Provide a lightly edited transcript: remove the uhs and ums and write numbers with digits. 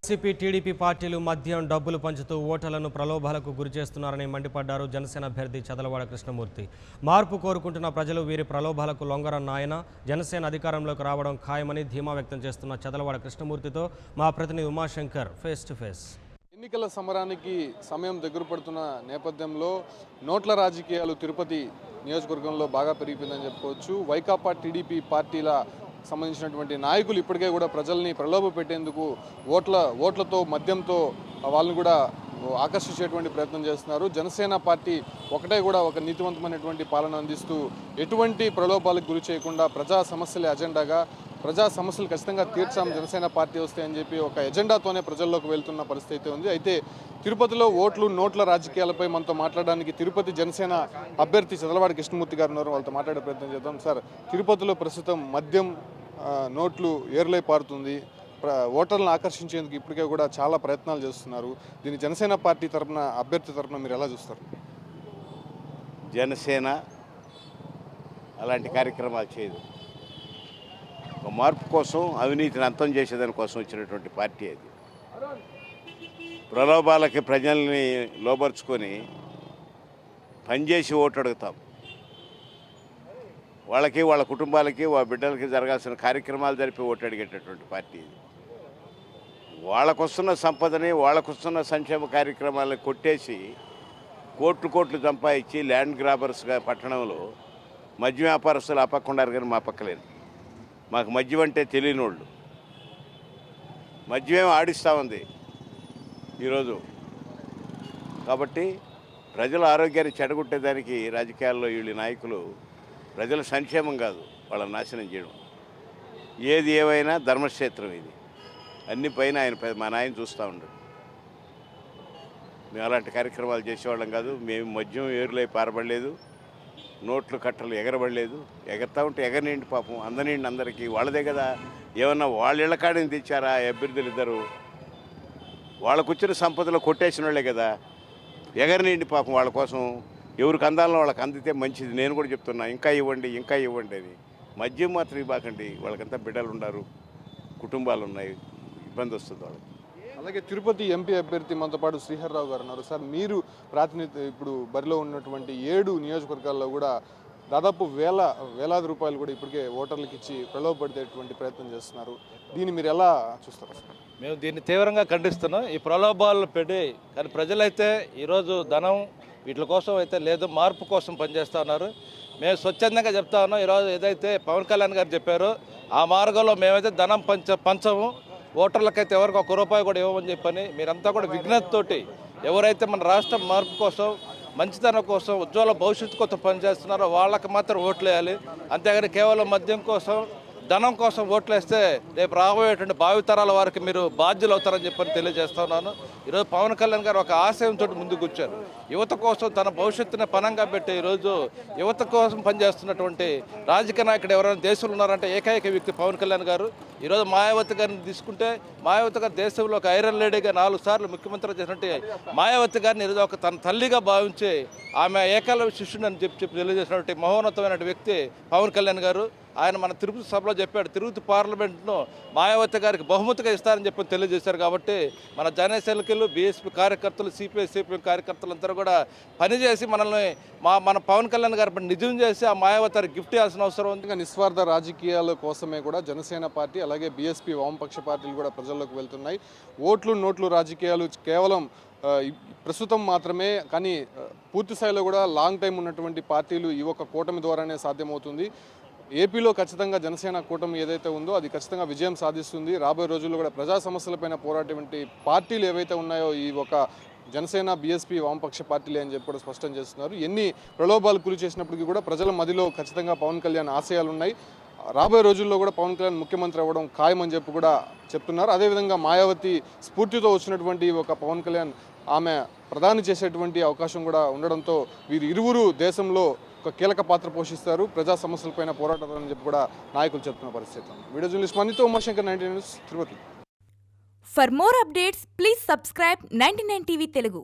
YCP TDP పార్టీలు మద్యం డబ్బులు పంచుతూ ఓటర్లను ప్రలోభాలకు గురిచేస్తున్నారని మండిపడ్డారు జనసేన అభ్యర్థి చదలవాడ కృష్ణమూర్తి. మార్పు కోరుకుంటున్న ప్రజలు వీరి ప్రలోభాలకు లొంగరన్న ఆయన జనసేన అధికారంలోకి రావడం ఖాయమని ధీమా వ్యక్తం చేస్తున్న చదలవాడ కృష్ణమూర్తితో మా ప్రతినిధి ఉమాశంకర్ ఫేస్ టు ఫేస్. ఎన్నికల సమరానికి సమయం దగ్గర పడుతున్న నేపథ్యంలో నోట్ల రాజకీయాలు తిరుపతి నియోజకవర్గంలో బాగా పెరిగిపోయిందని చెప్పుకోవచ్చు. వైకాపా టీడీపీ పార్టీల సంబంధించినటువంటి నాయకులు ఇప్పటికే కూడా ప్రజల్ని ప్రలోభ పెట్టేందుకు ఓట్లతో మద్యంతో వాళ్ళని కూడా ఆకర్షించేటువంటి ప్రయత్నం చేస్తున్నారు. జనసేన పార్టీ ఒకటే కూడా ఒక నీతివంతమైనటువంటి పాలన అందిస్తూ ఎటువంటి ప్రలోభాలకు గురి చేయకుండా ప్రజా సమస్యలే అజెండాగా ప్రజా సమస్యలు ఖచ్చితంగా తీర్చాం జనసేన పార్టీ వస్తాయని చెప్పి ఒక ఎజెండాతోనే ప్రజల్లోకి వెళ్తున్న పరిస్థితి ఉంది. అయితే తిరుపతిలో నోట్ల రాజకీయాలపై మనతో మాట్లాడడానికి తిరుపతి జనసేన అభ్యర్థి చదలవాడ కృష్ణమూర్తి గారు ఉన్నారు. వాళ్ళతో మాట్లాడే ప్రయత్నం చేద్దాం. సార్, తిరుపతిలో ప్రస్తుతం మద్యం నోట్లు ఏర్లై పారుతుంది. ఓటర్లను ఆకర్షించేందుకు ఇప్పటికే కూడా చాలా ప్రయత్నాలు చేస్తున్నారు. దీన్ని జనసేన పార్టీ తరఫున అభ్యర్థి తరఫున మీరు ఎలా చూస్తారు? జనసేన అలాంటి కార్యక్రమాలు చేయదు. ఒక మార్పు కోసం, అవినీతిని అంతం చేసేదాని కోసం వచ్చినటువంటి పార్టీ అది. ప్రలోభాలకి ప్రజల్ని లోబర్చుకొని పనిచేసి ఓటు అడుగుతాం. వాళ్ళకి, వాళ్ళ కుటుంబాలకి, వాళ్ళ బిడ్డలకి జరగాల్సిన కార్యక్రమాలు జరిపి ఓటు అడిగేటటువంటి పార్టీ ఇది. వాళ్ళకొస్తున్న సంపదని, వాళ్ళకొస్తున్న సంక్షేమ కార్యక్రమాలను కొట్టేసి కోట్లు సంపాదించి ల్యాండ్ గ్రాబర్స్గా పట్టణంలో మద్యం వ్యాపారస్తులు ఆ పక్క ఉండారు కానీ మా పక్కలేరు. మాకు మద్యం అంటే తెలియని వాళ్ళు. మద్యమేమో ఆడిస్తూ ఉంది ఈరోజు. కాబట్టి ప్రజల ఆరోగ్యాన్ని చెడగొట్టేదానికి రాజకీయాల్లో వీళ్ళ నాయకులు ప్రజల సంక్షేమం కాదు, వాళ్ళ నాశనం చేయడం. ఏది ఏమైనా ధర్మక్షేత్రం ఇది. అన్ని పైన మా నాయన చూస్తూ ఉండడు. మేము అలాంటి కార్యక్రమాలు చేసేవాళ్ళం కాదు. మేము మద్యం ఏరులై పారబడలేదు, నోట్లు కట్టలు ఎగరబడలేదు. ఎగరతా ఉంటే ఎగరనిండి పాపం అందనిండి అందరికీ. వాళ్ళదే కదా, ఏమన్నా వాళ్ళ ఇళ్ళ కాడిని తెచ్చారా అభ్యర్థులు ఇద్దరు? వాళ్ళకు వచ్చిన సంపదలో కొట్టేసిన వాళ్ళే కదా. ఎగరనిండి పాపం వాళ్ళ కోసం. ఎవరికి అందాలను వాళ్ళకి అందితే మంచిది. నేను కూడా చెప్తున్నా, ఇంకా ఇవ్వండి అని. మద్యం మాత్రం ఇవ్వకండి. వాళ్ళకంతా బిడ్డలు ఉన్నారు, కుటుంబాలు ఉన్నాయి, ఇబ్బంది వస్తుంది వాళ్ళకి. అలాగే తిరుపతి ఎంపీ అభ్యర్థి మనతో పాటు శ్రీహర్రావు గారు ఉన్నారు. సార్, మీరు ప్రాతినిధ్యం ఇప్పుడు బరిలో ఉన్నటువంటి 7 నియోజకవర్గాల్లో కూడా దాదాపు వేలాది రూపాయలు కూడా ఇప్పటికే ఓటర్లకు ఇచ్చి ప్రలోభపడేటువంటి ప్రయత్నం చేస్తున్నారు. దీన్ని మీరు ఎలా చూస్తారు? మేము దీన్ని తీవ్రంగా ఖండిస్తున్నాం. ఈ ప్రలోభాలు పెట్టి కానీ ప్రజలైతే ఈరోజు ధనం వీటి కోసం అయితే లేదు, మార్పు కోసం పనిచేస్తూ ఉన్నారు. మేము స్వచ్ఛందంగా చెప్తా ఉన్నాం. ఈరోజు ఏదైతే పవన్ కళ్యాణ్ గారు చెప్పారో ఆ మార్గంలో మేమైతే ధనం పంచము, ఓటర్లకైతే ఎవరికి ₹1 కూడా ఇవ్వమని చెప్పని మీరంతా కూడా విజ్ఞతతోటి ఎవరైతే మన రాష్ట్ర మార్పు కోసం, మంచితనం కోసం, ఉజ్వల భవిష్యత్తు కోసం పనిచేస్తున్నారో వాళ్ళకి మాత్రం ఓట్లు వేయాలి. అంతేగాని కేవలం మద్యం కోసం, ధనం కోసం ఓట్లు వేస్తే రేపు రాబోయేటువంటి భావితరాల వారికి మీరు బాధ్యులు అవుతారని చెప్పని తెలియజేస్తున్నాను. ఈరోజు పవన్ కళ్యాణ్ గారు ఒక ఆశయంతో ముందుకు వచ్చారు. యువత కోసం తన భవిష్యత్తుని పణంగా పెట్టి ఈరోజు యువత కోసం పనిచేస్తున్నటువంటి రాజకీయ నాయకుడు ఎవరైనా దేశంలో ఉన్నారంటే ఏకైక వ్యక్తి పవన్ కళ్యాణ్ గారు. ఈరోజు మాయావతి గారిని తీసుకుంటే మాయావతి గారు దేశంలో ఒక ఐరన్ లేడీగా 4 సార్లు ముఖ్యమంత్రి చేసినట్టు మాయావతి గారిని ఈరోజు ఒక తన తల్లిగా భావించి ఆమె ఏకలవ్య శిష్యుడు అని చెప్పి తెలియజేసినటువంటి మహోన్నతమైన వ్యక్తి పవన్ కళ్యాణ్ గారు. ఆయన మన తిరుపతి సభలో చెప్పాడు, తిరుపతి పార్లమెంట్ను మాయావతి గారికి బహుమతిగా ఇస్తారని చెప్పి తెలియజేశారు. కాబట్టి మన జనసేనకులు, బీఎస్పీ కార్యకర్తలు, సిపిఎం కార్యకర్తలు అందరూ కూడా పనిచేసి మనల్ని మన పవన్ కళ్యాణ్ గారి నిజం చేసి ఆ మాయావతి గారికి గిఫ్ట్ ఇవ్వాల్సిన అవసరం ఉంది. నిస్వార్థ రాజకీయాల కోసమే కూడా జనసేన పార్టీ అలాగే బీఎస్పీ వామపక్ష పార్టీలు కూడా ప్రజల్లోకి వెళ్తున్నాయి. నోట్లు రాజకీయాలు కేవలం ప్రస్తుతం మాత్రమే, కానీ పూర్తి స్థాయిలో కూడా లాంగ్ టైం ఉన్నటువంటి పార్టీలు ఈ ఒక కూటమి ద్వారానే సాధ్యమవుతుంది. ఏపీలో ఖచ్చితంగా జనసేన కూటమి ఏదైతే ఉందో అది ఖచ్చితంగా విజయం సాధిస్తుంది. రాబోయే రోజుల్లో కూడా ప్రజా సమస్యలపైన పోరాటటువంటి పార్టీలు ఏవైతే ఉన్నాయో ఈ ఒక జనసేన, బీఎస్పీ, వామపక్ష పార్టీలే అని చెప్పి కూడా స్పష్టం చేస్తున్నారు. ఎన్ని ప్రలోభాలు గురి చేసినప్పటికీ కూడా ప్రజల మధ్యలో ఖచ్చితంగా పవన్ కళ్యాణ్ ఆశయాలు ఉన్నాయి. రాబోయే రోజుల్లో కూడా పవన్ కళ్యాణ్ ముఖ్యమంత్రి అవ్వడం ఖాయమని చెప్పి కూడా చెప్తున్నారు. అదేవిధంగా మాయావతి స్ఫూర్తితో వచ్చినటువంటి ఒక పవన్ కళ్యాణ్ ఆమె ప్రధాని చేసేటువంటి అవకాశం కూడా ఉండడంతో వీరు ఇరువురు దేశంలో ఒక కీలక పాత్ర పోషిస్తారు, ప్రజా సమస్యలపైన పోరాటాలని చెప్పి కూడా నాయకులు చెప్తున్న పరిస్థితి. వీడియో జర్నలిస్ట్ మనీతో Umashankar, 99 news, Tirupati. For more updates, please subscribe 99 TV Telugu.